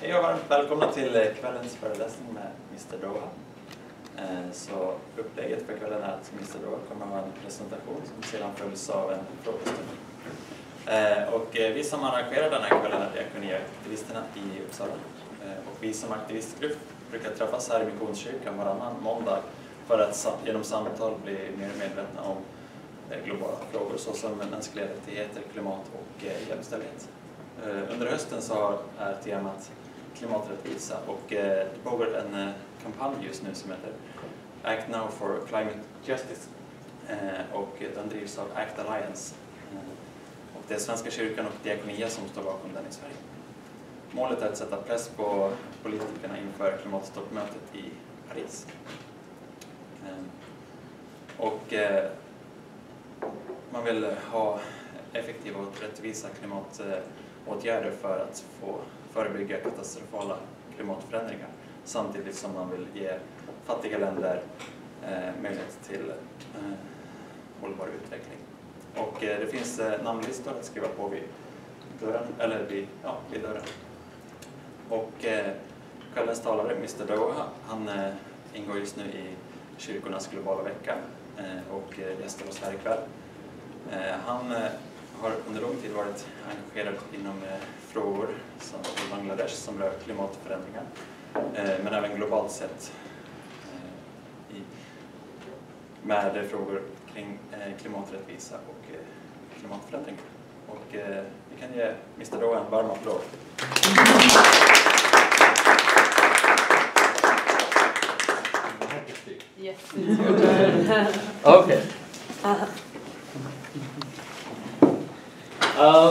Hej och varmt välkomna till kvällens föreläsning med Mr. Doha. Så upplägget för kvällen är att Mr. Doha kommer att ha en presentation som sedan följs av en frågestund. Och vi som arrangerar den här kvällen är diakoniaktivisterna i Uppsala. Och vi som aktivistgrupp brukar träffas här i Missionskyrkan varannan måndag för att genom samtal bli mer medvetna om globala frågor såsom mänskliga rättigheter, klimat och jämställdhet. Under hösten så är temat klimaträttvisa och det pågår en kampanj just nu som heter Act Now for Climate Justice och den drivs av Act Alliance. Och det är Svenska kyrkan och diakonia som står bakom den i Sverige. Målet är att sätta press på politikerna inför klimatstoppmötet i Paris. Och man vill ha effektiva och rättvisa klimatåtgärder för att få förebygga katastrofala klimatförändringar samtidigt som man vill ge fattiga länder möjlighet till hållbar utveckling. Och det finns namnlistor att skriva på vid dörren, eller vid dörren. Och kvällens talare, Mr. Doha, han ingår just nu i kyrkornas globala vecka och gästar oss här ikväll. Han har under lång tid varit engagerad inom frågor som i Bangladesh som rör klimatförändringar, men även globalt sett med frågor kring klimaträttvisa och klimatförändringar. Och vi kan ge Mr. Doha en varm applåd. Yes, it's your turn. Okay.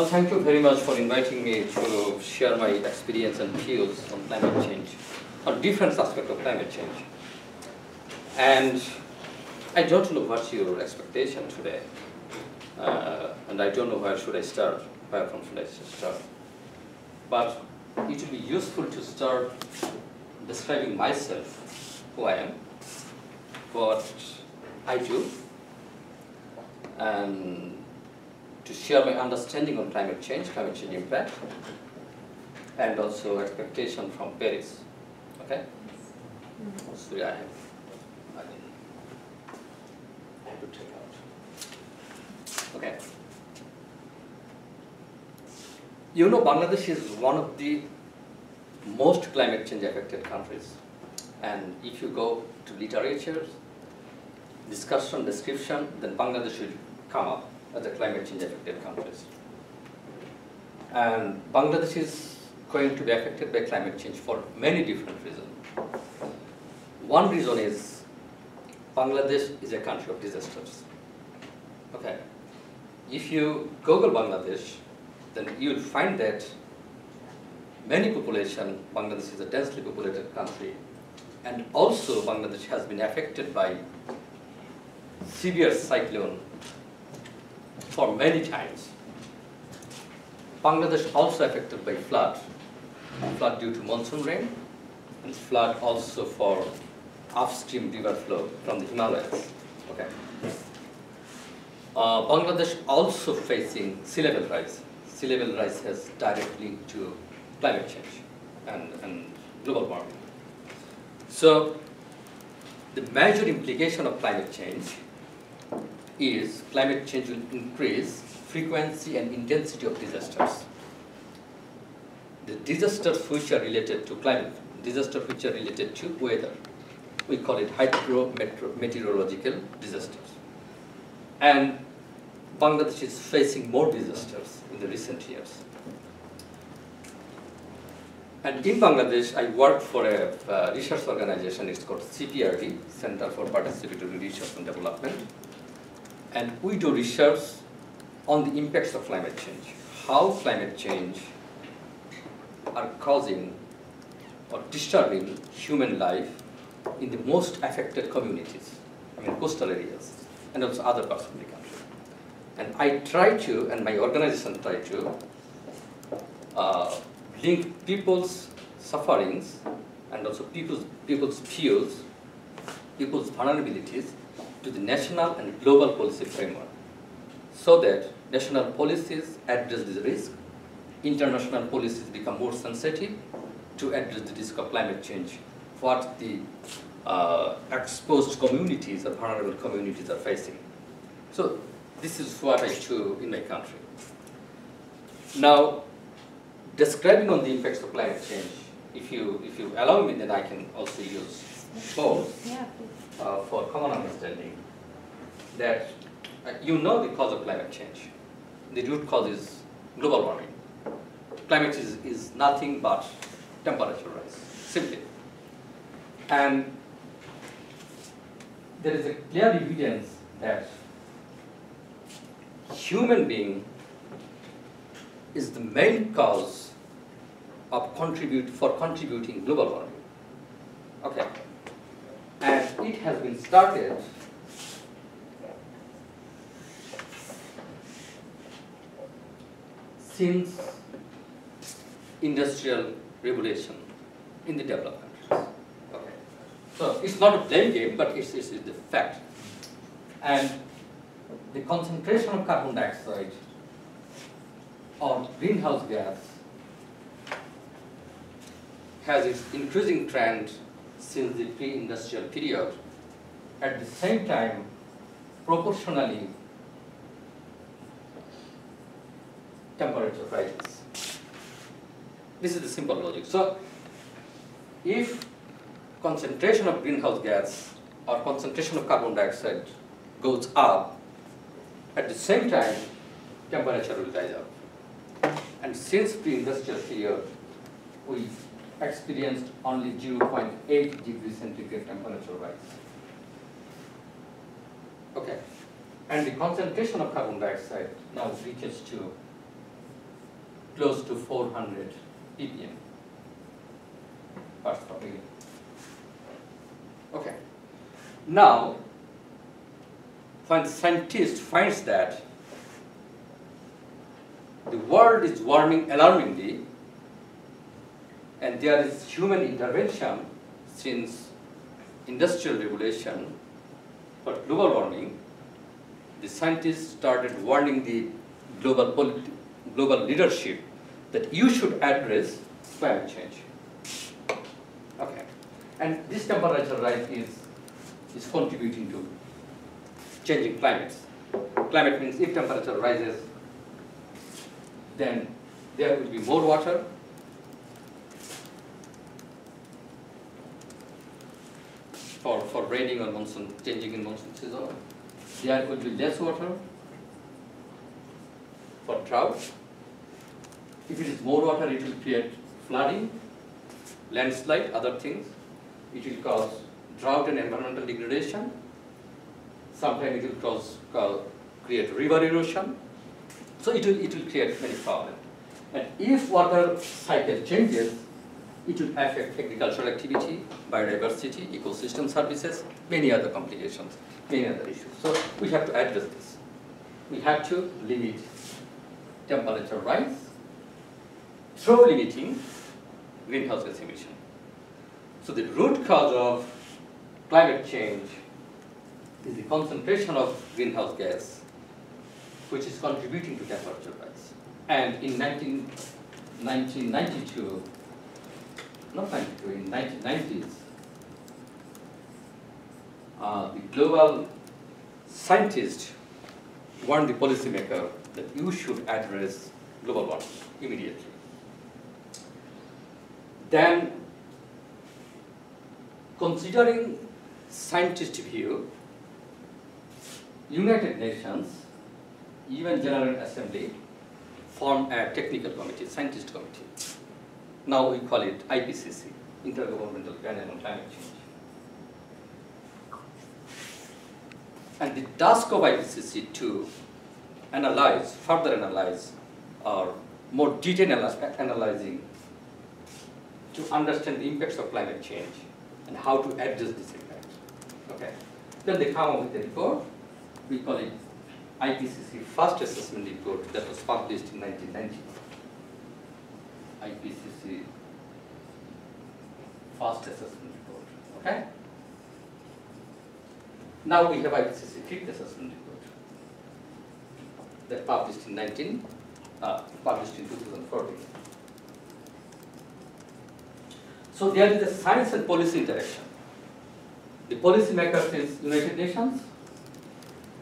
Thank you very much for inviting me to share my experience and views on climate change, on different aspects of climate change. And I don't know what's your expectation today, and I don't know where should I start, where should I start. But it will be useful to start describing myself, who I am, what I do, and to share my understanding on climate change impact, and also expectation from Paris. Okay? So yeah, I have to check out. Okay. You know, Bangladesh is one of the most climate change affected countries. And if you go to literature, discussion, description, then Bangladesh will come up as a climate change affected countries. And Bangladesh is going to be affected by climate change for many different reasons. One reason is Bangladesh is a country of disasters. Okay. If you Google Bangladesh, then you will find that many population, Bangladesh is a densely populated country, and also Bangladesh has been affected by severe cyclone for many times. Bangladesh also affected by flood due to monsoon rain, and flood also for upstream river flow from the Himalayas. Okay. Bangladesh also facing sea level rise. Sea level rise has direct link to climate change and global warming. So the major implication of climate change is climate change will increase frequency and intensity of disasters. The disasters which are related to climate, disasters which are related to weather, we call it hydrometeorological disasters. And Bangladesh is facing more disasters in the recent years. And in Bangladesh, I work for a research organization, it's called CRPD, Center for Participatory Research and Development. And we do research on the impacts of climate change, how climate change are causing or disturbing human life in the most affected communities, I mean coastal areas, and also other parts of the country. And I try to, and my organization try to, link people's sufferings and also people's views, people's vulnerabilities to the national and global policy framework, so that national policies address this risk, international policies become more sensitive to address the risk of climate change, what the exposed communities or vulnerable communities are facing. So this is what I do in my country. Now, describing on the impacts of climate change, if you allow me, then I can also use both Yeah, for common understanding that you know the cause of climate change. The root cause is global warming. Climate is nothing but temperature rise, simply. And there is a clear evidence that human being is the main cause of contributing global warming. Okay. And it has been started since industrial revolution in the developed countries. Okay. So it's not a blame game, but it's the fact. And the concentration of carbon dioxide or greenhouse gas has its increasing trend since the pre-industrial period. At the same time, proportionally, temperature rises. This is the simple logic. So, if concentration of greenhouse gas or concentration of carbon dioxide goes up, at the same time, temperature will rise up. And since pre-industrial period, we experienced only 0.8 degrees centigrade temperature rise. Okay. And the concentration of carbon dioxide now reaches to close to 400 ppm parts per million. Okay. Now, when scientist finds that the world is warming alarmingly, and there is human intervention since industrial revolution for global warming, the scientists started warning the global leadership that you should address climate change. Okay. And this temperature rise is contributing to changing climates. Climate means if temperature rises, then there will be more water. For raining or monsoon, changing in monsoon season. There will be less water for drought. If it is more water, it will create flooding, landslide, other things. It will cause drought and environmental degradation. Sometimes it will create river erosion. So it will create many problems. And if water cycle changes, it will affect agricultural activity, biodiversity, ecosystem services, many other complications, many other issues. So we have to address this. We have to limit temperature rise through limiting greenhouse gas emission. So the root cause of climate change is the concentration of greenhouse gas, which is contributing to temperature rise. And in 1992, not 92, in 1990s, the global scientists warned the policymaker that you should address global warming immediately. Then, considering scientist view, United Nations, UN General Assembly, formed a technical committee, scientist committee. Now we call it IPCC, Intergovernmental Panel on Climate Change. And the task of IPCC to further analyze, or more detailed analyzing, to understand the impacts of climate change and how to address this impact. Okay. Then they come up with a report. We call it IPCC First Assessment Report that was published in 1990. IPCC First Assessment Report. Okay. Now we have IPCC Fifth Assessment Report that published in 2014. So there is a science and policy interaction. The policy makers is United Nations,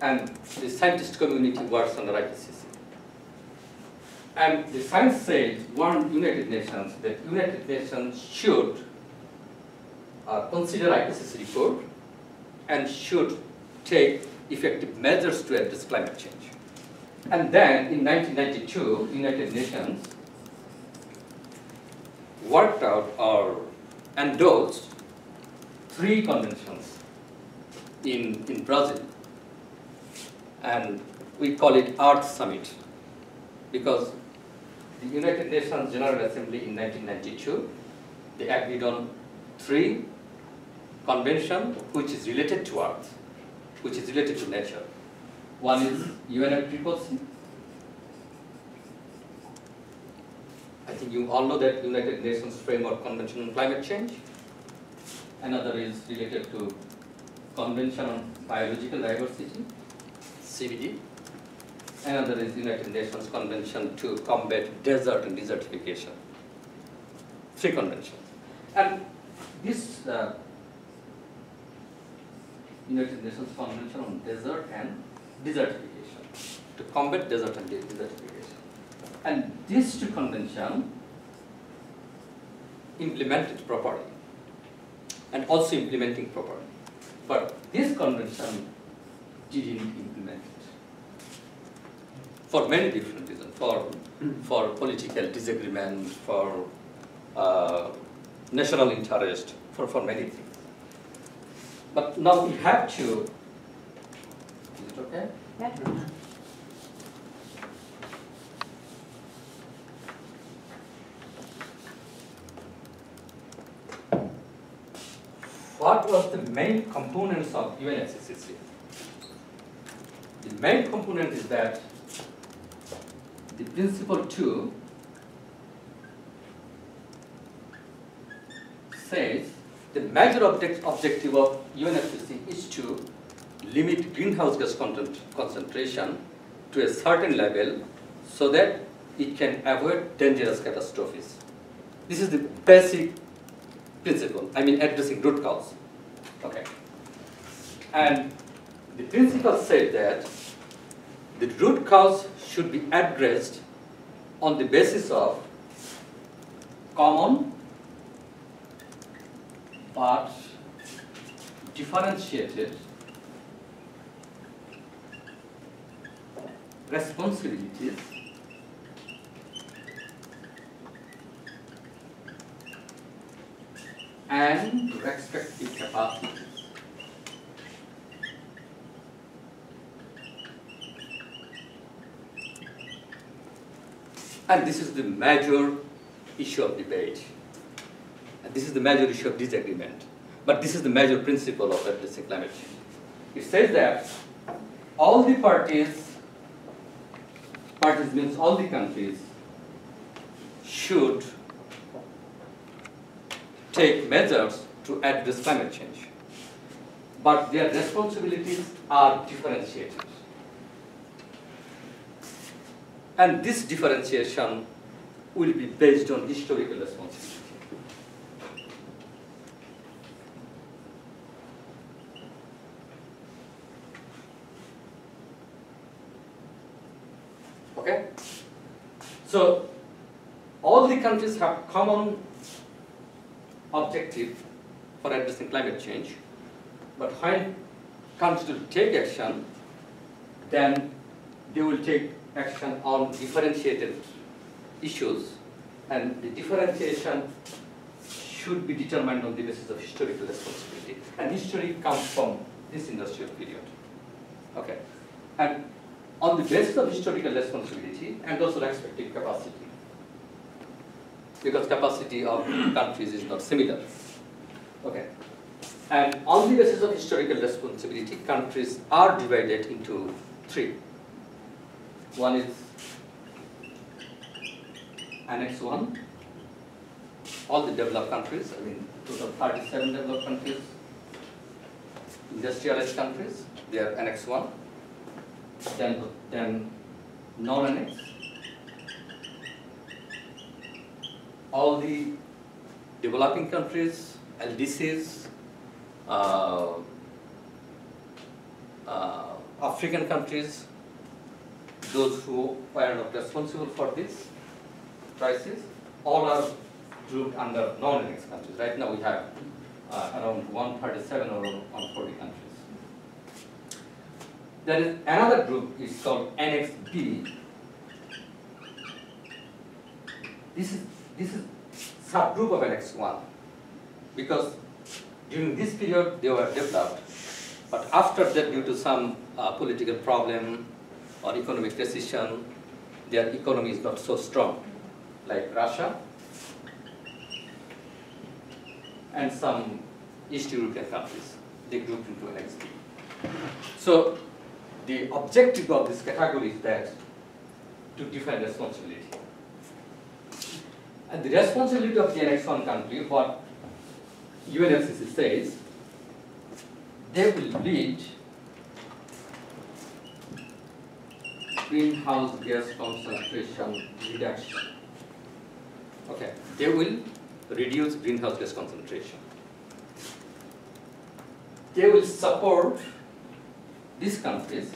and the scientist community works under IPCC. And the science says, warned United Nations that United Nations should consider IPCC report and should take effective measures to address climate change. And then in 1992, United Nations worked out or endorsed 3 conventions in Brazil. And we call it Earth Summit because the United Nations General Assembly in 1992, they agreed on 3 conventions which is related to Earth, which is related to nature. One is UNFCCC. I think you all know that United Nations Framework Convention on Climate Change. Another is related to Convention on Biological Diversity, CBD. Another is United Nations Convention to combat desert and desertification. 3 conventions. And this United Nations Convention on Desert and Desertification, to combat desert and desertification. And these 2 conventions implemented properly and also implementing properly. But this convention didn't implement it for many different reasons, for political disagreement, for national interest, for many things. But now we have to, is it okay? Yeah. What was the main components of UNFCCC? The main component is that the principle 2 says the major objective of UNFCCC is to limit greenhouse gas concentration to a certain level so that it can avoid dangerous catastrophes. This is the basic principle, I mean addressing root cause. Okay. And the principle said that the root cause should be addressed on the basis of common but differentiated responsibilities and respective capacities. And this is the major issue of debate. And this is the major issue of disagreement. But this is the major principle of addressing climate change. It says that all the parties means all the countries, should take measures to address climate change. But their responsibilities are differentiated. And this differentiation will be based on historical responsibility. Okay? So, all the countries have common objective for addressing climate change, but when countries will take action, then they will take action on differentiated issues, and the differentiation should be determined on the basis of historical responsibility. And history comes from this industrial period. Okay. And on the basis of historical responsibility and also respective capacity, because capacity of countries is not similar. Okay. And on the basis of historical responsibility, countries are divided into 3. One is Annex 1, all the developed countries, I mean total 37 developed countries, industrialized countries, they are Annex 1. Then non-annex, all the developing countries, LDCs, African countries, those who were not responsible for this crisis, all are grouped under non-annex countries. Right now we have around 137 or 140 countries. There is another group, is called Annex B. This is subgroup of Annex 1, because during this period they were developed, but after that, due to some political problem or economic recession, their economy is not so strong, like Russia and some East European countries. They grouped into Annex B. So the objective of this category is that to define responsibility. And the responsibility of the Annex 1 country, what UNFCCC says, they will lead greenhouse gas concentration reduction. Okay, they will reduce greenhouse gas concentration. They will support these countries,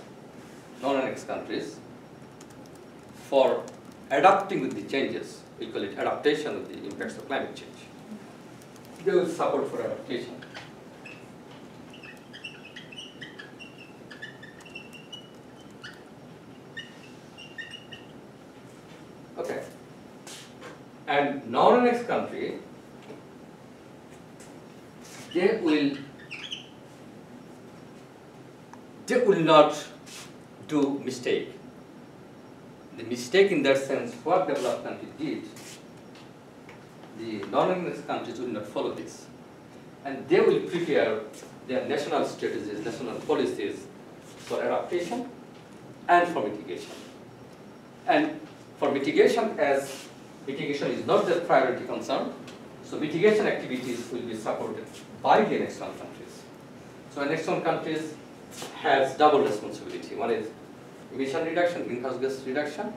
non-annex countries, for adapting with the changes. We call it adaptation with the impacts of climate change. They will support for adaptation. Okay. And non-annex country, they will not do mistake. The mistake in that sense, what developed country did, the non-annex countries will not follow this. And they will prepare their national strategies, national policies for adaptation and for mitigation. And for mitigation, as mitigation is not their priority concern, so mitigation activities will be supported by the Annex 1 countries. So Annex 1 countries has double responsibility. One is emission reduction, greenhouse gas reduction,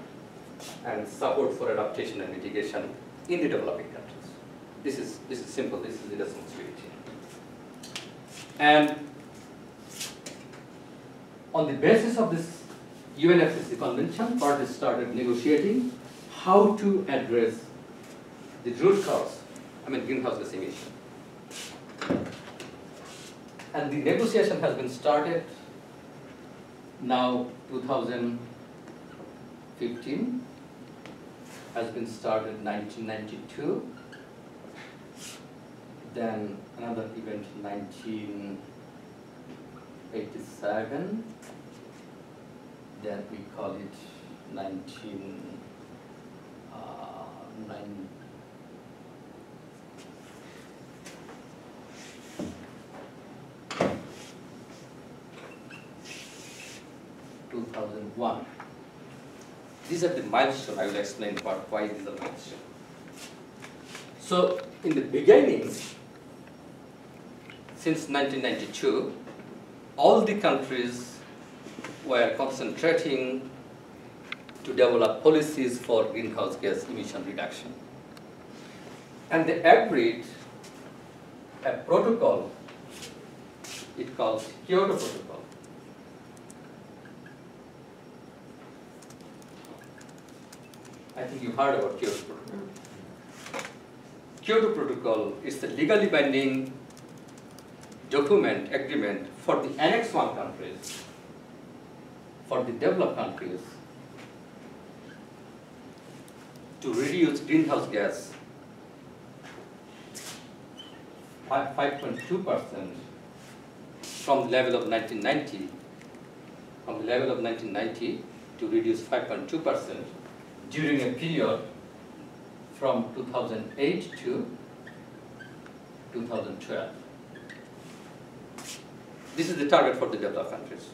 and support for adaptation and mitigation in the developing countries. This is simple. This is the responsibility. And on the basis of this UNFCCC convention, parties started negotiating how to address the root cause, greenhouse gas emission. And the negotiation has been started now. 2015 has been started 1992. Then another event 1987. Then we call it 2001. These are the milestones. I will explain why these are milestones. So in the beginning, since 1992, all the countries were concentrating to develop policies for greenhouse gas emission reduction. And they agreed a protocol, it called Kyoto Protocol. I think you heard about Kyoto Protocol. Kyoto Protocol is the legally binding document, agreement for the Annex 1 countries, for the developed countries, to reduce greenhouse gas by 5.2% from the level of 1990, to reduce 5.2% during a period from 2008 to 2012. This is the target for the developed countries.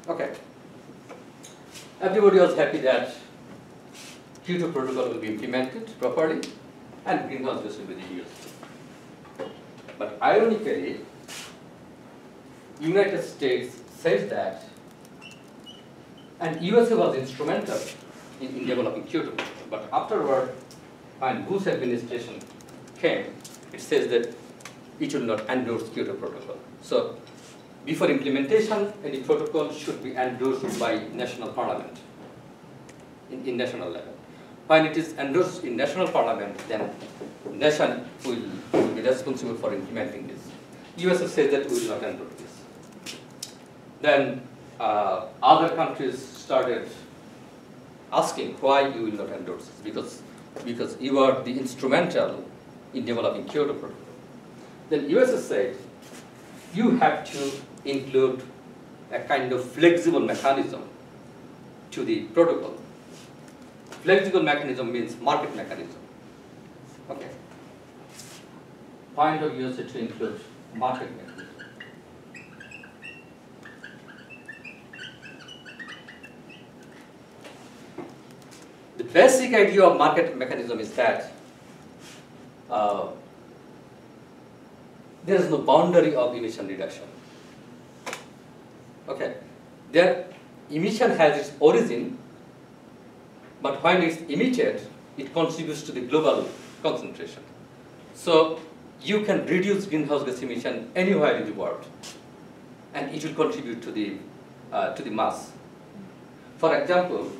Okay. Everybody was happy that Kyoto Protocol will be implemented properly and greenhouse gas will be reduced. But ironically, United States says that, and USA was instrumental in developing Kyoto Protocol. But afterward, when Bush administration came, it says that it will not endorse Kyoto Protocol. So before implementation, any protocol should be endorsed by national parliament in national level. When it is endorsed in national parliament, then nation will be responsible for implementing this. USA says that we will not endorse this. Then other countries started asking why you will not endorse this, because you are the instrumental in developing Kyoto Protocol. Then USA said, you have to include a kind of flexible mechanism to the protocol. Flexible mechanism means market mechanism. Okay. Point of USA to include market mechanism. The basic idea of market mechanism is that there is no boundary of emission reduction. Okay, their emission has its origin, but when it's emitted, it contributes to the global concentration. So you can reduce greenhouse gas emission anywhere in the world, and it will contribute to the mass. For example,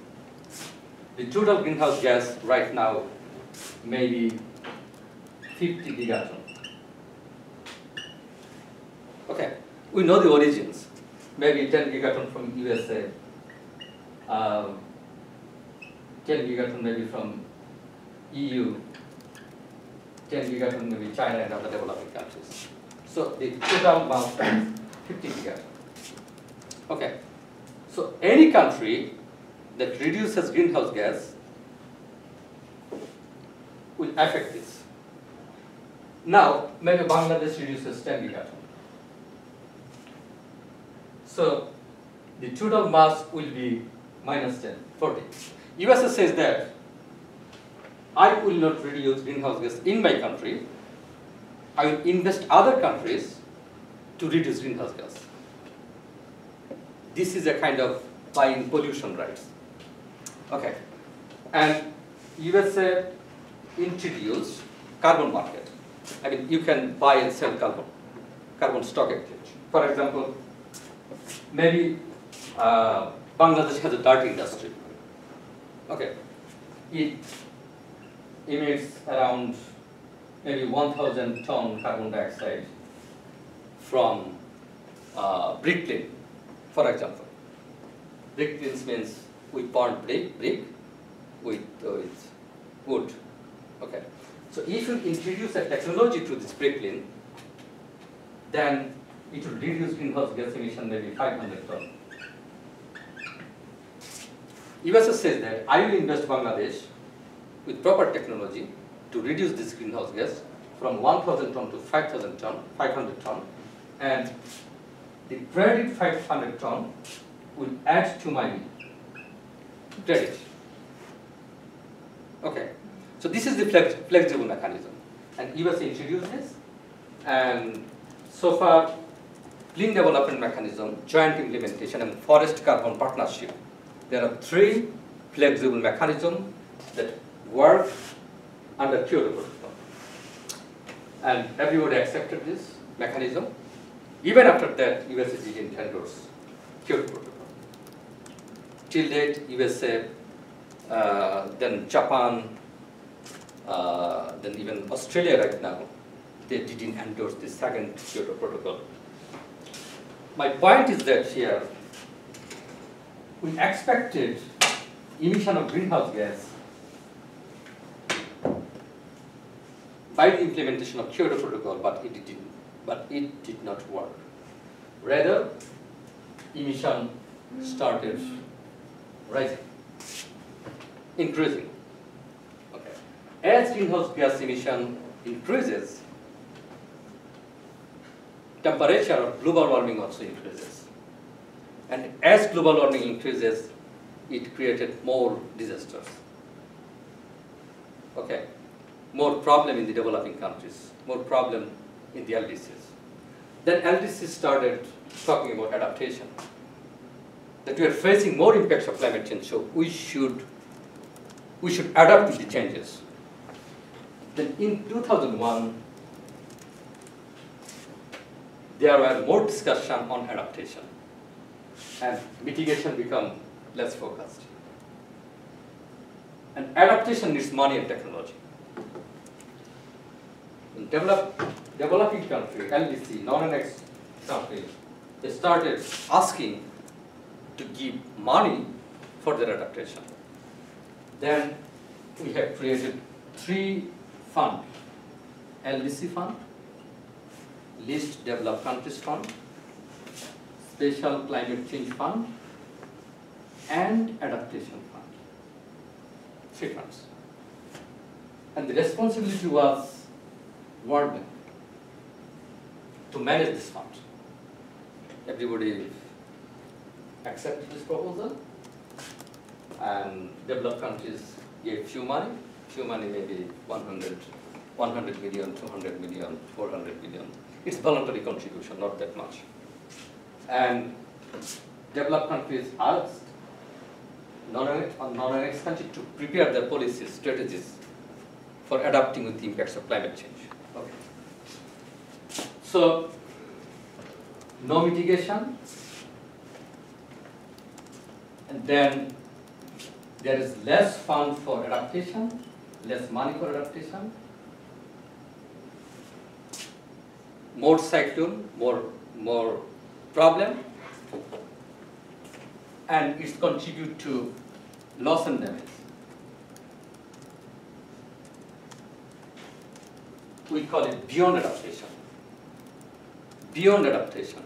the total greenhouse gas right now may be 50 gigaton. Okay, we know the origins. Maybe 10 gigaton from USA, 10 gigaton maybe from EU, 10 gigaton maybe China and other developing countries. So the total mass is 50 gigaton. Okay, so any country that reduces greenhouse gas will affect this. Now, maybe Bangladesh reduces 10 gigaton. So the total mass will be minus 10, 40. USA says that I will not reduce greenhouse gas in my country. I will invest other countries to reduce greenhouse gas. This is a kind of buying pollution rights. Okay, and USA introduced carbon market. I mean, you can buy and sell carbon stock exchange. For example, maybe Bangladesh has a dirt industry. Okay, it emits around maybe 1,000 ton carbon dioxide from bricklaying, for example. Bricklaying means we burn brick with wood. Okay, so if you introduce a technology to this bricklaying, then it will reduce greenhouse gas emission maybe 500 tons. USA says that I will invest Bangladesh with proper technology to reduce this greenhouse gas from 1,000 ton to 5,000 ton, 500 ton, and the credit 500 ton will add to my credit. Okay, so this is the flexible mechanism, and USA introduced this, and so far, Clean Development Mechanism, Joint Implementation, and Forest Carbon Partnership. There are 3 flexible mechanisms that work under Kyoto Protocol. And everybody accepted this mechanism. Even after that, USA didn't endorse Kyoto Protocol. Till date, USA, then Japan, then even Australia right now, they didn't endorse the second Kyoto Protocol. My point is that here, we expected emission of greenhouse gas by the implementation of Kyoto Protocol, but it did not work. Rather, emission started rising, increasing. Okay. As greenhouse gas emission increases, temperature or global warming also increases. And as global warming increases, it created more disasters. Okay, more problem in the developing countries, more problem in the LDCs. Then LDCs started talking about adaptation. That we are facing more impacts of climate change, so we should adapt to the changes. Then in 2001, there were more discussion on adaptation, and mitigation become less focused. And adaptation needs money and technology. In developing country, LDC, non-annex countries, they started asking to give money for their adaptation. Then we have created 3 funds: LDC fund, Least Developed Countries Fund, Special Climate Change Fund, and Adaptation Fund. 3 funds. And the responsibility was World Bank to manage this fund. Everybody accepted this proposal, and developed countries gave few money maybe 100 million, 200 million, 400 million. It's voluntary contribution, not that much. And developed countries asked non-annex countries to prepare their policies, strategies for adapting with the impacts of climate change. Okay. So, no mitigation, and then there is less fund for adaptation, less money for adaptation, more cyclone, more problem, and it contribute to loss and damage. We call it beyond adaptation. Beyond adaptation.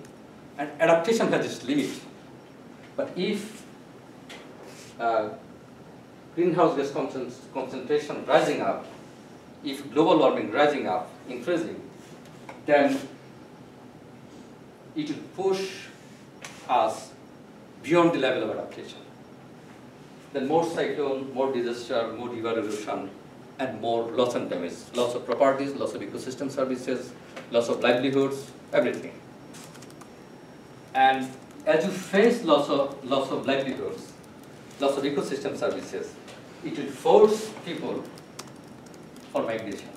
And adaptation has its limit. But if greenhouse gas concentration rising up, if global warming rising up, increasing, then it will push us beyond the level of adaptation. Then more cyclone, more disaster, more river erosion, and more loss and damage, loss of properties, loss of ecosystem services, loss of livelihoods, everything. And as you face loss of livelihoods, loss of ecosystem services, it will force people for migration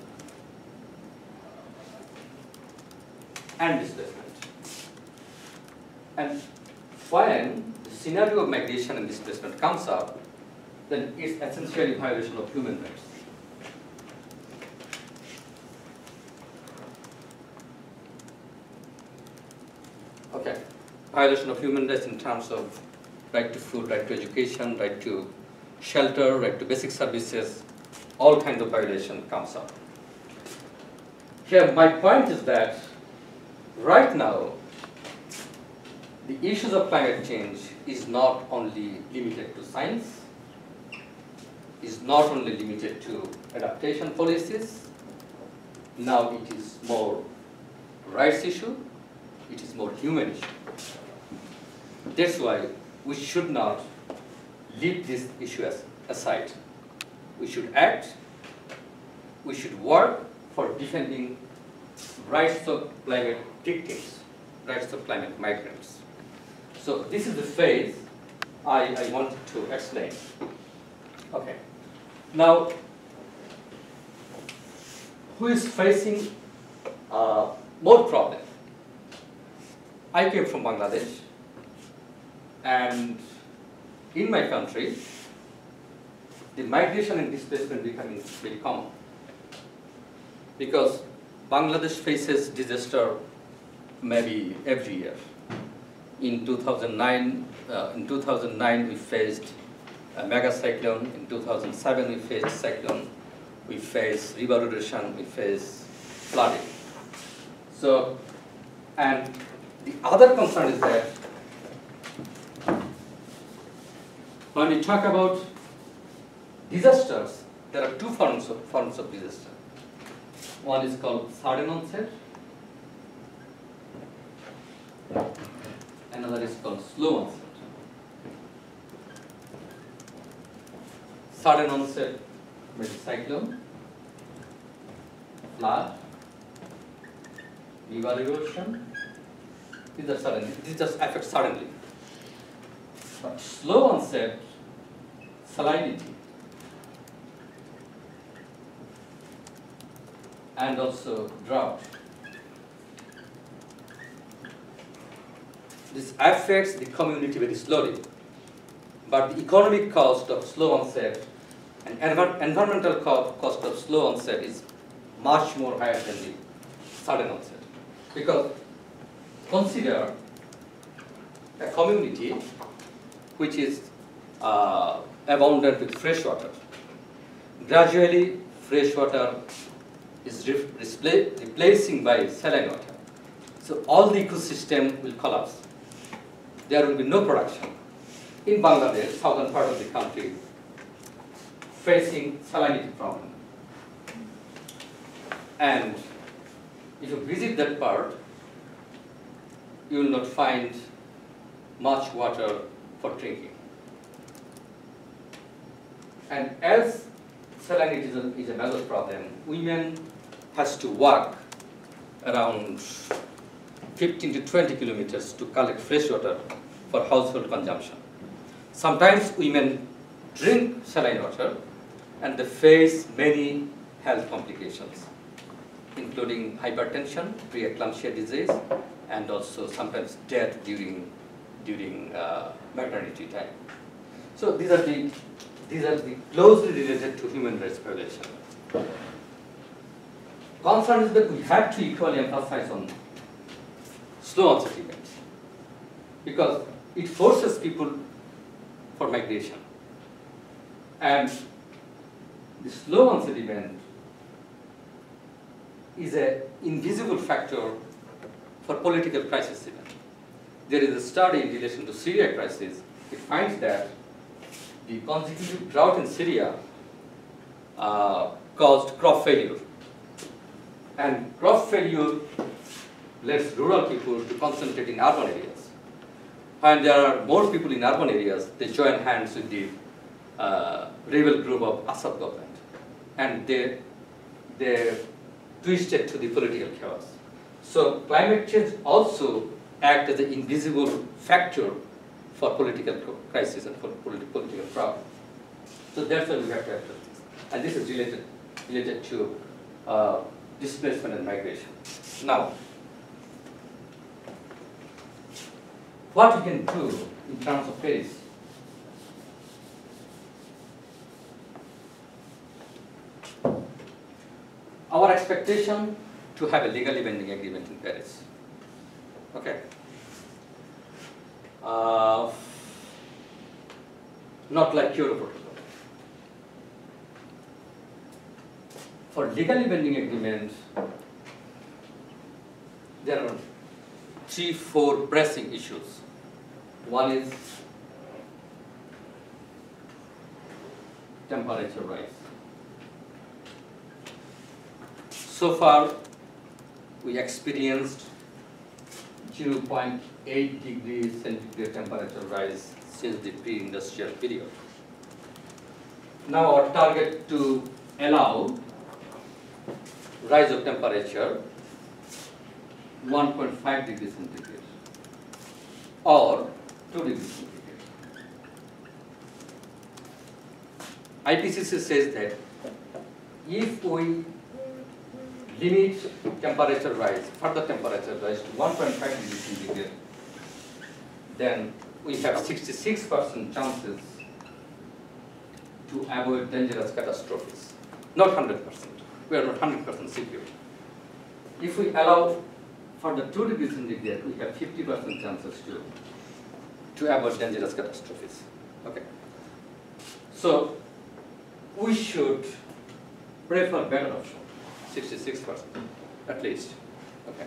and displacement. And when the scenario of migration and displacement comes up, then it's essentially a violation of human rights. Okay, violation of human rights in terms of right to food, right to education, right to shelter, right to basic services, all kinds of violation comes up. Here, my point is that right now, the issues of climate change is not only limited to science, is not only limited to adaptation policies. Now it is more rights issue, it is more human issue. That's why we should not leave this issue aside. We should act, we should work for defending rights of climate victims, rights of climate migrants. So this is the phase I wanted to explain. Okay. Now, who is facing more problem? I came from Bangladesh, and in my country, the migration and displacement becoming very common, because Bangladesh faces disaster maybe every year. In 2009, we faced a mega cyclone. In 2007, we faced cyclone. We faced river erosion. We faced flooding. So, and the other concern is that when we talk about disasters, there are 2 forms of disaster. One is called sudden onset. Another is called slow onset. Sudden onset means cyclone, flood, river erosion. These are sudden. These just affect suddenly. But slow onset, salinity, and also drought. This affects the community very slowly, but the economic cost of slow onset and environmental cost of slow onset is much more higher than the sudden onset. Because consider a community which is abundant with fresh water. Gradually, fresh water is replacing by saline water. So all the ecosystem will collapse. There will be no production. In Bangladesh, southern part of the country, facing salinity problem. And if you visit that part, you will not find much water for drinking. And as salinity is a major problem, women has to walk around 15 to 20 kilometers to collect fresh water for household consumption. Sometimes women drink saline water and they face many health complications, including hypertension, preeclampsia disease, and also sometimes death during maternity time. So these are the closely related to human rights violation. Concern is that we have to equally emphasize on slow onset events because it forces people for migration. And the slow onset event is an invisible factor for political crisis event. There is a study in relation to Syria crisis. It finds that the consecutive drought in Syria caused crop failure. And crop failure leads rural people to concentrate in urban areas. When there are more people in urban areas, they join hands with the rebel group of Assad government. And they twisted to the political chaos. So climate change also acts as an invisible factor for political crisis and for political problem. So that's why we have to address this. And this is related to displacement and migration. Now, what we can do in terms of Paris? Our expectation to have a legally binding agreement in Paris. Okay. Not like Kyoto Protocol. For legally binding agreement, there are 3-4 pressing issues. One is temperature rise. So far, we experienced 0.8 degrees centigrade temperature rise since the pre-industrial period. Now our target to allow rise of temperature 1.5 degrees centigrade or 2 degrees centigrade. IPCC says that if we limit temperature rise, further temperature rise to 1.5 degrees centigrade, then we have 66% chances to avoid dangerous catastrophes. Not 100%. We are not 100% secure. If we allow for the 2 degrees centigrade, we have 50% chances to avoid dangerous catastrophes. Okay. So we should prefer better option, 66% at least. Okay.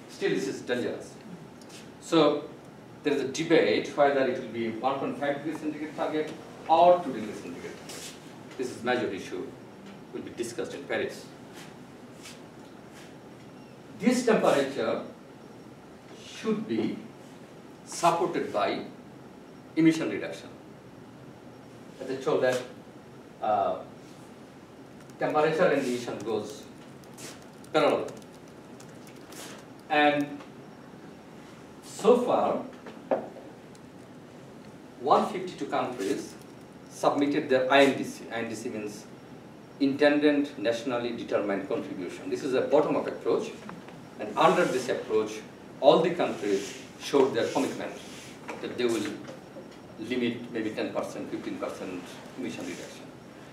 Still, this is dangerous. So there is a debate whether it will be 1.5 degrees centigrade target or 2 degrees centigrade target. This is major issue, will be discussed in Paris. This temperature should be supported by emission reduction. As I told that temperature and emission goes parallel. And so far, 152 countries submitted their INDC. INDC means intended nationally determined contribution. This is a bottom-up approach, and under this approach, all the countries showed their commitment that they will limit maybe 10%, 15% emission reduction.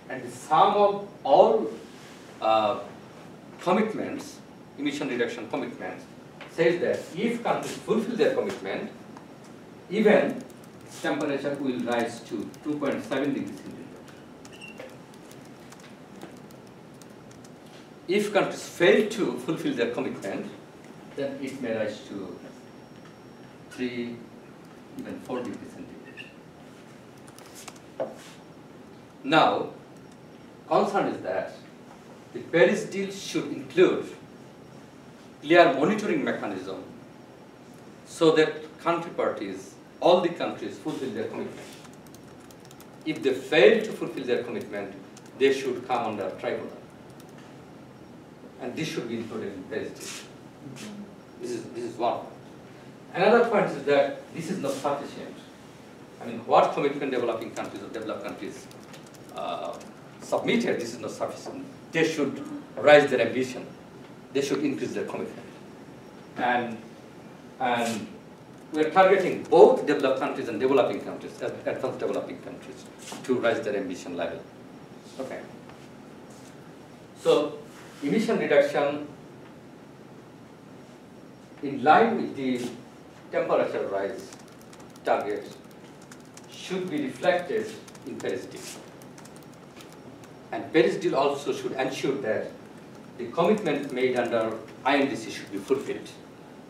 And the sum of all commitments, emission reduction commitments, says that if countries fulfill their commitment, even temperature will rise to 2.7 degrees centigrade. If countries fail to fulfill their commitment, then it may rise to 3, even 4 degrees centigrade. Now, concern is that the Paris deal should include clear monitoring mechanism so that country parties, all the countries, fulfill their commitment. If they fail to fulfill their commitment, they should come under tribunal. And this should be included in Paris deal. This is one. Another point is that this is not sufficient. I mean, what commitment developing countries or developed countries submitted, this is not sufficient. They should raise their ambition. They should increase their commitment. And we are targeting both developed countries and developing countries, advanced developing countries, to raise their ambition level. Okay. So, emission reduction in line with the temperature rise target should be reflected in Paris deal. And Paris deal also should ensure that the commitment made under INDC should be fulfilled.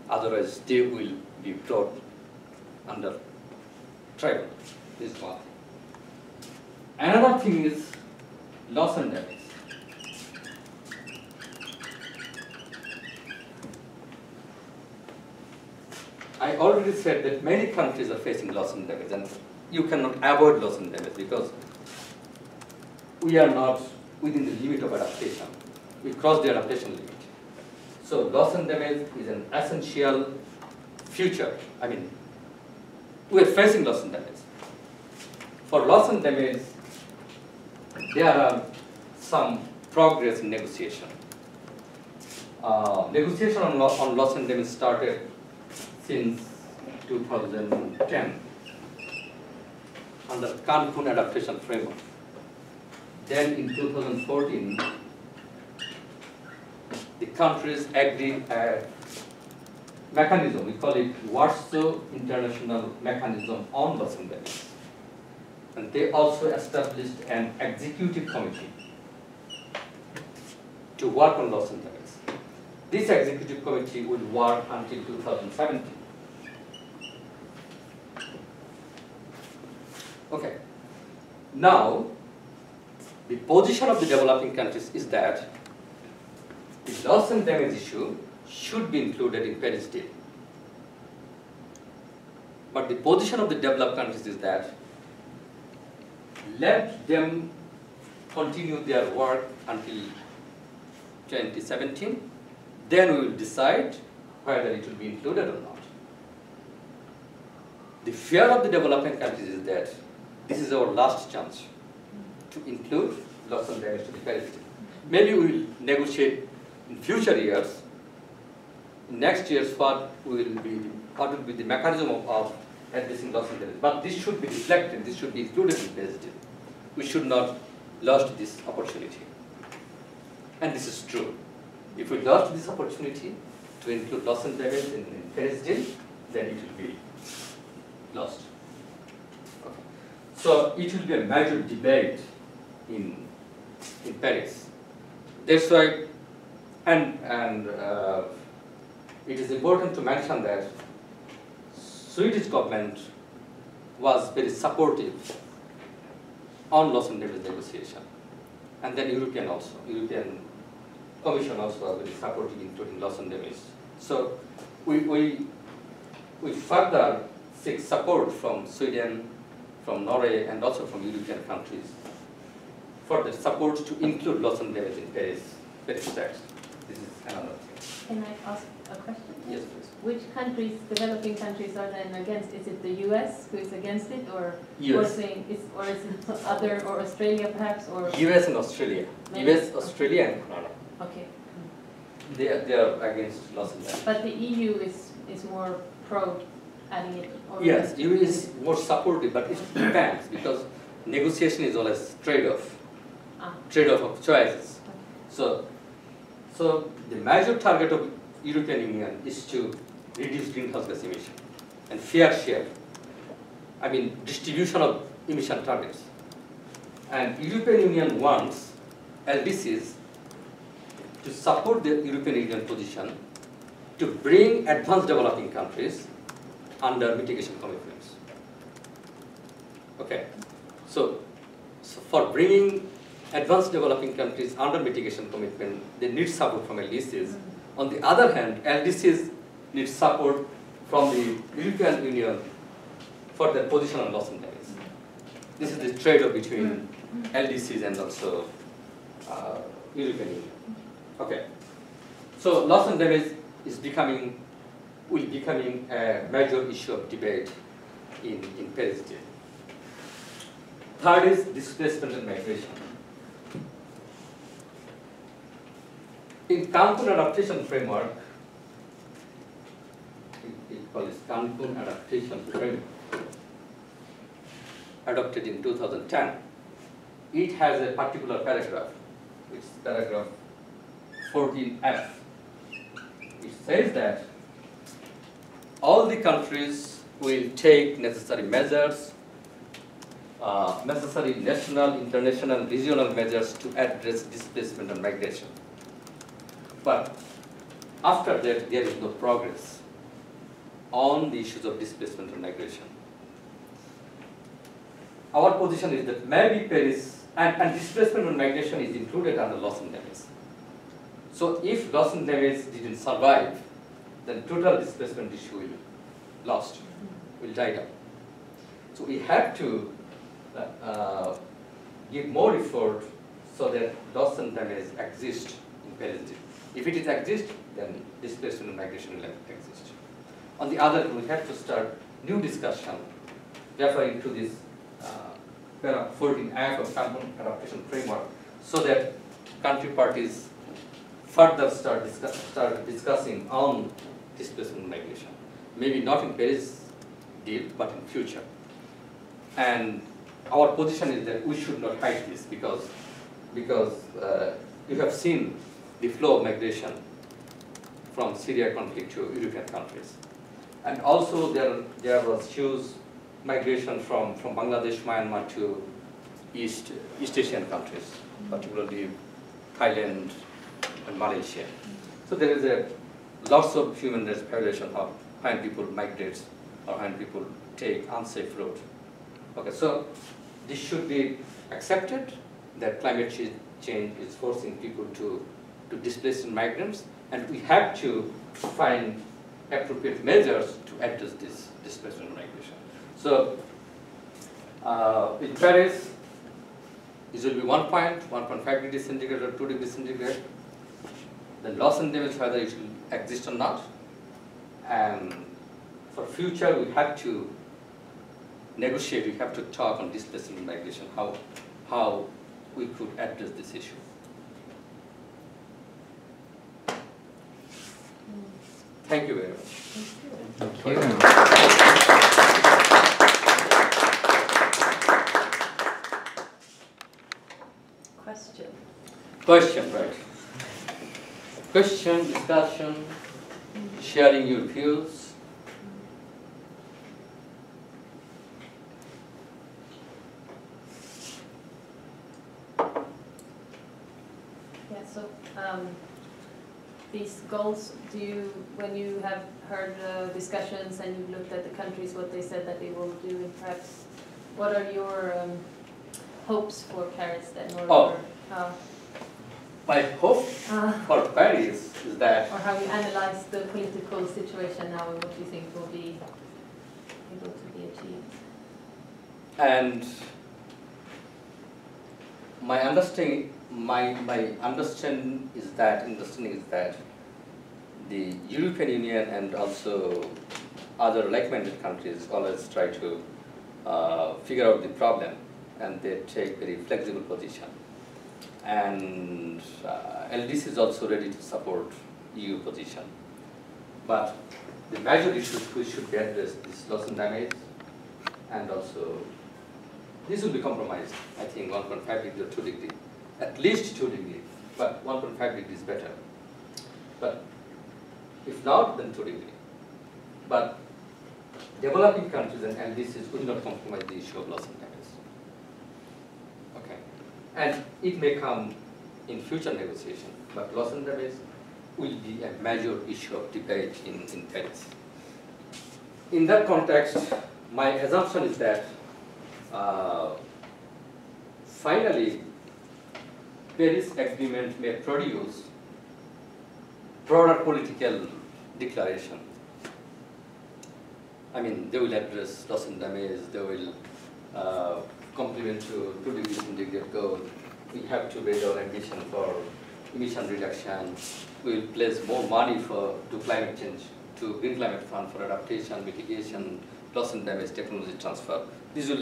Otherwise, they will be brought under tribunal. This is one. Another thing is loss and damage. I already said that many countries are facing loss and damage, and you cannot avoid loss and damage because we are not within the limit of adaptation. We crossed the adaptation limit. So loss and damage is an essential feature. I mean, we are facing loss and damage. For loss and damage, there are some progress in negotiation. Negotiation on loss and damage started since 2010 under Cancun Adaptation Framework. Then in 2014, the countries agreed a mechanism, we call it Warsaw International Mechanism on Loss and Damage. And they also established an executive committee to work on loss and damage. This executive committee would work until 2017. Okay. Now, the position of the developing countries is that the loss and damage issue should be included in Paris deal. But the position of the developed countries is that let them continue their work until 2017, then we will decide whether it will be included or not. The fear of the developing countries is that this is our last chance to include loss and damage to the Paris deal. Maybe we will negotiate in future years. In next years, what will be the mechanism of addressing loss and damage? But this should be reflected. This should be included in Paris deal. We should not lose this opportunity. And this is true. If we lost this opportunity to include loss and damage in Paris deal, then it will be lost. Okay. So it will be a major debate in Paris. That's why, and it is important to mention that Swedish government was very supportive on loss and damage negotiation, and then European Commission also was very supportive, including loss and damage. So we further seek support from Sweden, from Norway, and also from European countries for the support to include loss and damage in Paris text. This is another thing. Can I ask a question? Yes, please. Which countries, developing countries, are then against? Is it the U.S. who is against it, or US. or is it other, or Australia perhaps, or US and Australia. Maybe. US, Australia, and Canada. okay? They are against loss and damage. But the EU is more pro adding it. Or Yes, EU is more supportive, but it depends because negotiation is always trade-off. Trade-off of choices. So the major target of European Union is to reduce greenhouse gas emission and fair share. I mean distribution of emission targets. And European Union wants LDCs to support the European Union position to bring advanced developing countries under mitigation commitments. Okay, so for bringing advanced developing countries under mitigation commitment, they need support from LDCs. On the other hand, LDCs need support from the European Union for their position on loss and damage. This is the trade-off between LDCs and also European Union. Okay, so loss and damage is will becoming a major issue of debate in Paris deal. Third is displacement and migration. In Cancun Adaptation Framework, it calls Cancun Adaptation Framework, adopted in 2010. It has a particular paragraph, which is paragraph 14F. It says that all the countries will take necessary measures, necessary national, international, regional measures to address displacement and migration. But after that, there is no progress on the issues of displacement and migration. Our position is that maybe Paris, and displacement and migration is included under loss and damage. So if loss and damage didn't survive, then total displacement issue will lost, will die down. So we have to give more effort so that loss and damage exist in Paris deal. If it exists, then displacement and migration will exist. On the other hand, we have to start new discussion referring to this paragraph 14F of Cancun Adaptation Framework, so that country parties further start discussing on displacement and migration. Maybe not in Paris deal, but in future. And our position is that we should not hide this because you have seen the flow of migration from Syria conflict to European countries. And also there was huge migration from Bangladesh, Myanmar to East Asian countries, particularly Thailand and Malaysia. So there is lots of human rights violation of when people migrate or when people take unsafe route. Okay, so this should be accepted that climate change is forcing people to displace migrants, and we have to find appropriate measures to address this displacement migration. So in Paris, this will be 1.5 degrees centigrade or 2 degrees centigrade. The loss and damage, whether it will exist or not. And for future, we have to negotiate, we have to talk on displacement migration, how we could address this issue. Thank you very much. Thank Thank you. Question. Question, right? Question, discussion, sharing your views. Yeah, so these goals, when you have heard discussions and you've looked at the countries, what they said that they will do, and perhaps what are your hopes for Paris then? Or My hope for Paris is that, or how you analyze the political situation now and what you think will be able to be achieved. and my understanding is that the European Union and also other like-minded countries always try to figure out the problem, and they take very flexible position. And LDC is also ready to support EU position. But the major issue which should be addressed is loss and damage, and also this will be compromised. I think 1.5 degree or 2 degree, at least 2 degree, but 1.5 degree is better. But if not, then 2 degree. But developing countries and LDCs will not compromise the issue of loss and damage. Okay, and it may come in future negotiation, but loss and damage will be a major issue of debate in Paris. In that context, my assumption is that finally, Paris Agreement may produce broader political declaration. I mean, they will address loss and damage, they will complement to 2 degrees centigrade goal. We have to raise our ambition for emission reduction. We will place more money to climate change, to Green Climate Fund for adaptation, mitigation, loss and damage, technology transfer. This will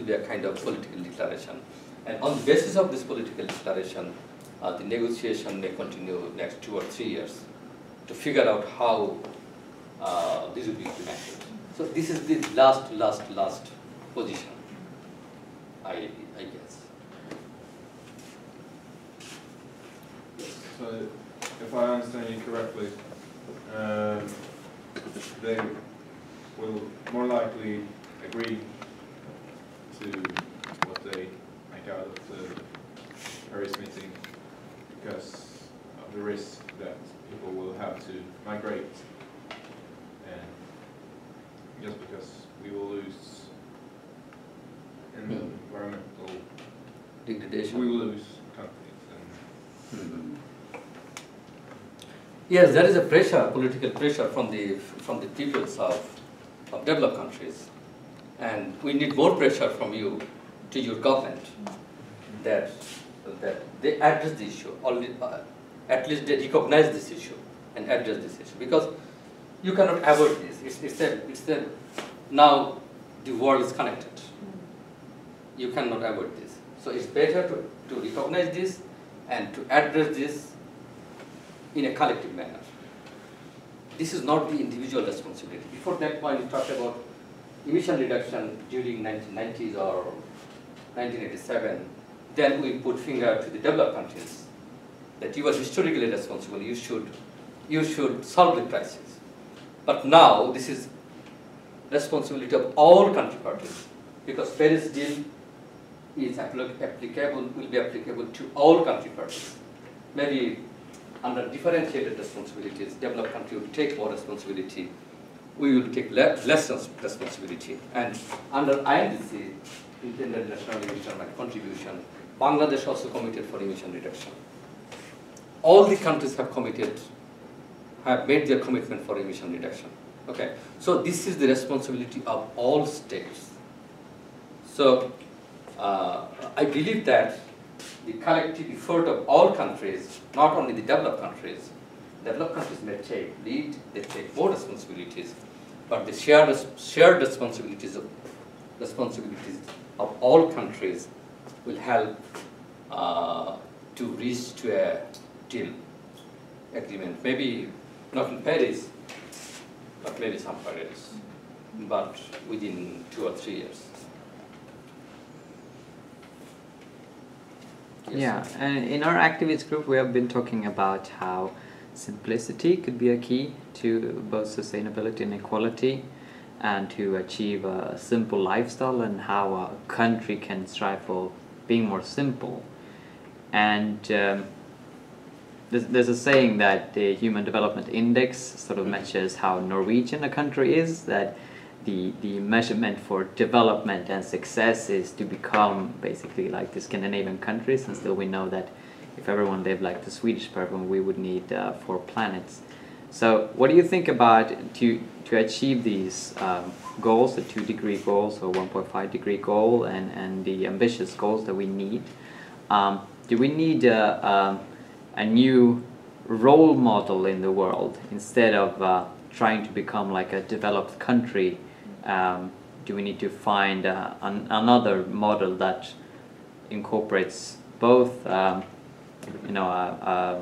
be a kind of political declaration. And on the basis of this political declaration, the negotiation may continue next 2 or 3 years to figure out how this will be implemented. So this is the last position, I guess. So, if I understand you correctly, they will more likely agree to what they make out of the Paris meeting because of the risk that people will have to migrate, and just because we will lose environmental degradation. We will lose countries. And yes, there is a pressure, political pressure from the peoples of developed countries, and we need more pressure from you to your government that they address the issue. At least they recognize this issue and address this issue, because you cannot avoid this. Now the world is connected. You cannot avoid this. So it's better to recognize this and to address this in a collective manner. This is not the individual responsibility. Before that point, we talked about emission reduction during 1990s or 1987. Then we put finger to the developed countries that you are historically responsible. You should solve the crisis. But now this is responsibility of all country parties, because Paris deal is will be applicable to all country parties. Maybe under differentiated responsibilities, developed country will take more responsibility, we will take less responsibility. And under INDC, Intended Nationally Determined Contribution, Bangladesh also committed for emission reduction. All the countries have made their commitment for emission reduction. Okay, so this is the responsibility of all states. So I believe that the collective effort of all countries, not only the developed countries may take lead, they take more responsibilities, but the shared responsibilities of all countries will help to reach to a deal agreement. Maybe not in Paris, but maybe somewhere else, but within 2 or 3 years. Yes. Yeah, and in our activist group, we have been talking about how simplicity could be a key to both sustainability and equality, and to achieve a simple lifestyle, and how a country can strive for being more simple. And there's a saying that the Human Development Index sort of measures how Norwegian a country is, that the measurement for development and success is to become basically like the Scandinavian countries, and still we know that if everyone lived like the Swedish person, we would need 4 planets. So what do you think about to achieve these goals, the 2-degree goals or 1.5-degree goal, and the ambitious goals that we need? Do we need a new role model in the world instead of trying to become like a developed country? Do we need to find another model that incorporates both, you know, a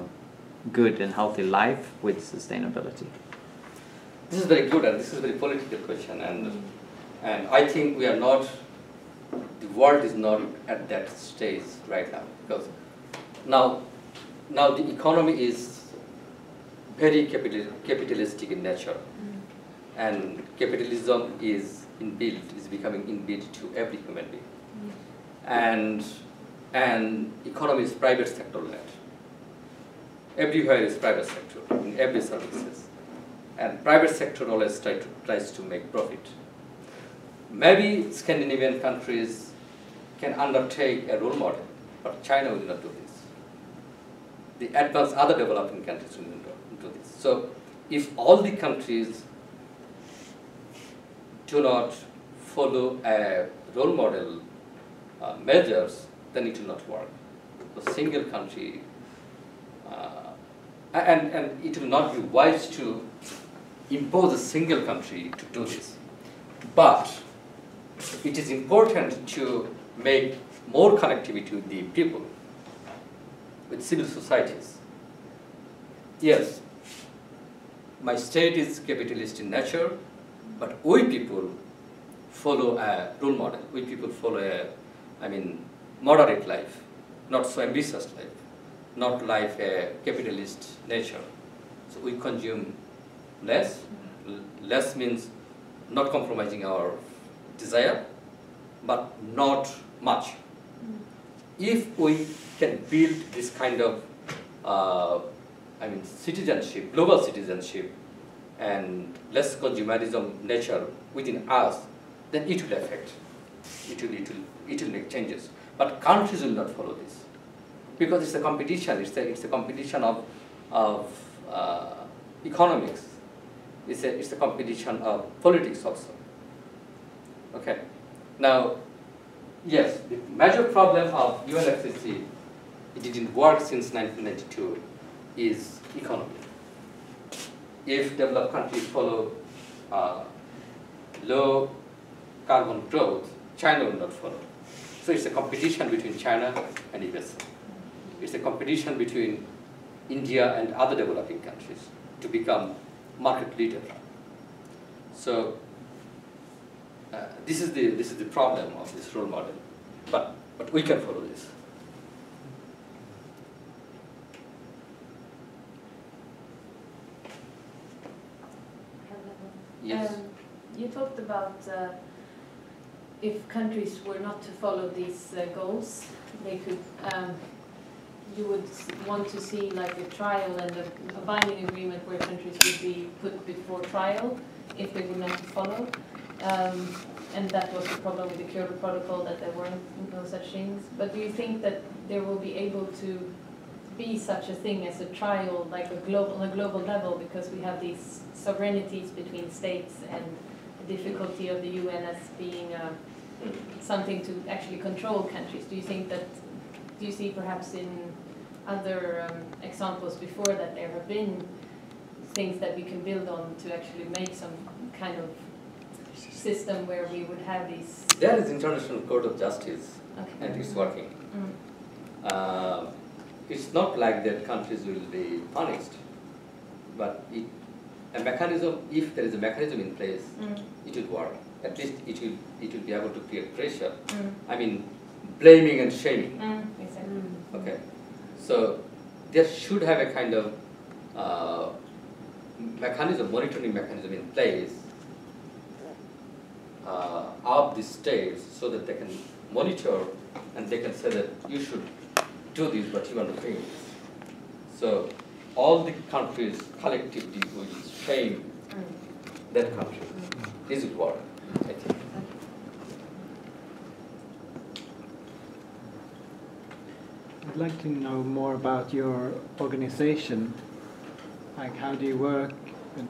good and healthy life with sustainability? This is very good, and this is a very political question, and I think we are not, the world is not at that stage right now, because now the economy is very capitalistic in nature, and capitalism is becoming inbuilt to every human being, and economy is private sector led. Everywhere is private sector in every services, and private sector always tries to make profit. Maybe Scandinavian countries can undertake a role model, but China will not do this. The advanced other developing countries will not do this. So if all the countries do not follow a role model measures, then it will not work. The single country, and it will not be wise to impose a single country to do this. But it is important to make more connectivity with the people, with civil societies. Yes, my state is capitalist in nature, but we people follow a role model. We people follow moderate life, not so ambitious life, not like a capitalist nature. So we consume less. Less means not compromising our desire, but not much. If we can build this kind of citizenship, global citizenship, and less consumerism nature within us, then it will affect. It will make changes. But countries will not follow this, because it's a competition. It's a competition of economics. It's a competition of politics also. Okay. Now, yes, the major problem of UNFCCC, it didn't work since 1992, is economy. If developed countries follow low carbon growth, China will not follow. So it's a competition between China and USA. It's a competition between India and other developing countries to become market leader. So this is the problem of this role model. But we can follow this. Yes. You talked about if countries were not to follow these goals, they could. You would want to see like a trial and a binding agreement where countries would be put before trial if they were not to follow. And that was the problem with the Kyoto Protocol, that there weren't no such things. But do you think that there will be able to be such a thing as a trial, like on a global level, because we have these sovereignties between states and the difficulty of the UN as being something to actually control countries? Do you see perhaps in other examples before that there have been things that we can build on to actually make some kind of system where we would have these? There is International Court of Justice, okay. and it's working. It's not like that countries will be punished, but if there is a mechanism in place, it will work. At least it will be able to create pressure. I mean, blaming and shaming. Exactly. Okay, so there should have a kind of monitoring mechanism in place of the states, so that they can monitor and they can say that you should do this, but you are not doing this. So all the countries collectively will shame that country. This will work, I think. I'd like to know more about your organization. Like, how do you work with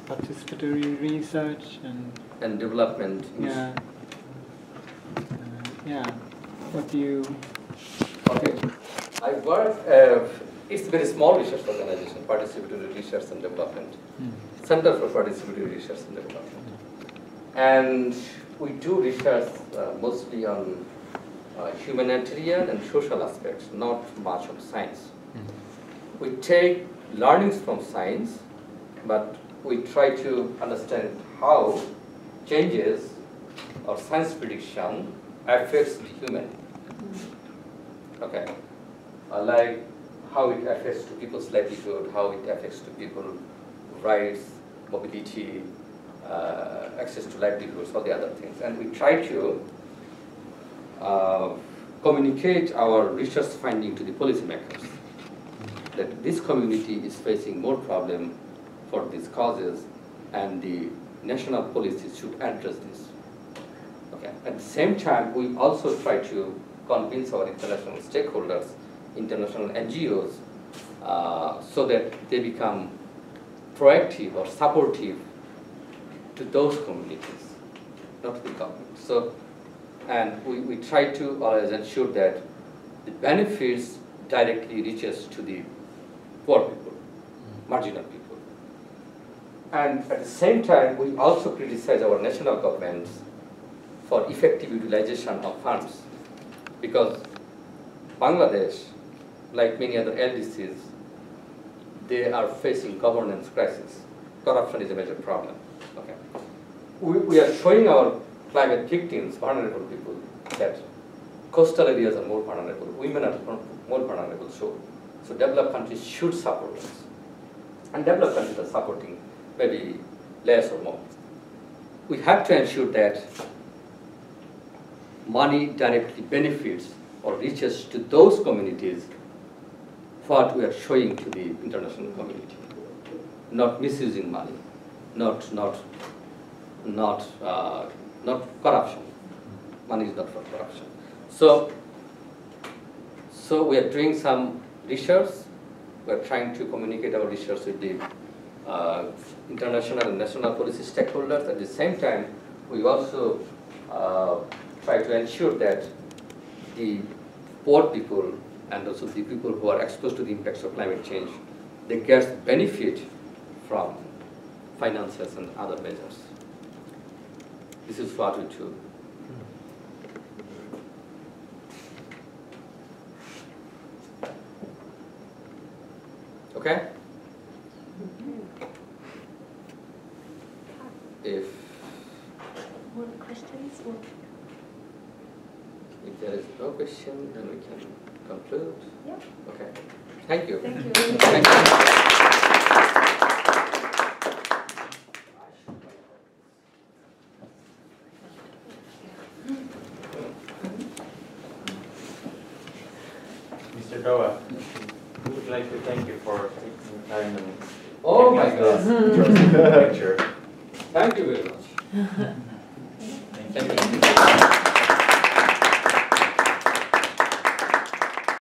participatory research and development? Yeah. Yeah. What do you? Okay. I work It's a very small research organization, Participatory Research and Development, Center for Participatory Research and Development. And we do research mostly on humanitarian and social aspects, not much on science. We take learnings from science, but we try to understand how changes or science prediction affects the human. Okay, like how it affects to people's livelihood, how it affects to people's rights, mobility, access to livelihoods, all the other things. And we try to communicate our research finding to the policymakers, that this community is facing more problem for these causes, and the national policies should address this. Okay. At the same time, we also try to convince our international stakeholders, international NGOs, so that they become proactive or supportive to those communities, not the government. So, and we try to always ensure that the benefits directly reaches to the poor people, marginal people. And at the same time, we also criticize our national governments for effective utilization of funds, because Bangladesh, like many other LDCs, they are facing governance crisis. Corruption is a major problem. Okay. We are showing our climate victims, vulnerable people, that coastal areas are more vulnerable, women are more vulnerable. So developed countries should support us. And developed countries are supporting maybe less or more. We have to ensure that money directly benefits or reaches to those communities what we are showing to the international community. Not misusing money, not corruption. Money is not for corruption. So we are doing some research. We are trying to communicate our research with the international and national policy stakeholders. At the same time, we also try to ensure that the poor people and also the people who are exposed to the impacts of climate change, they get benefit from finances and other measures. This is what we do. Okay? If More questions? Or? If there is no question, then we can conclude. Yeah. Okay. Thank you. Thank you. Thank you. Mr. Doha, we would like to thank you for taking time and Oh giving my us God. the lecture. Thank you very much.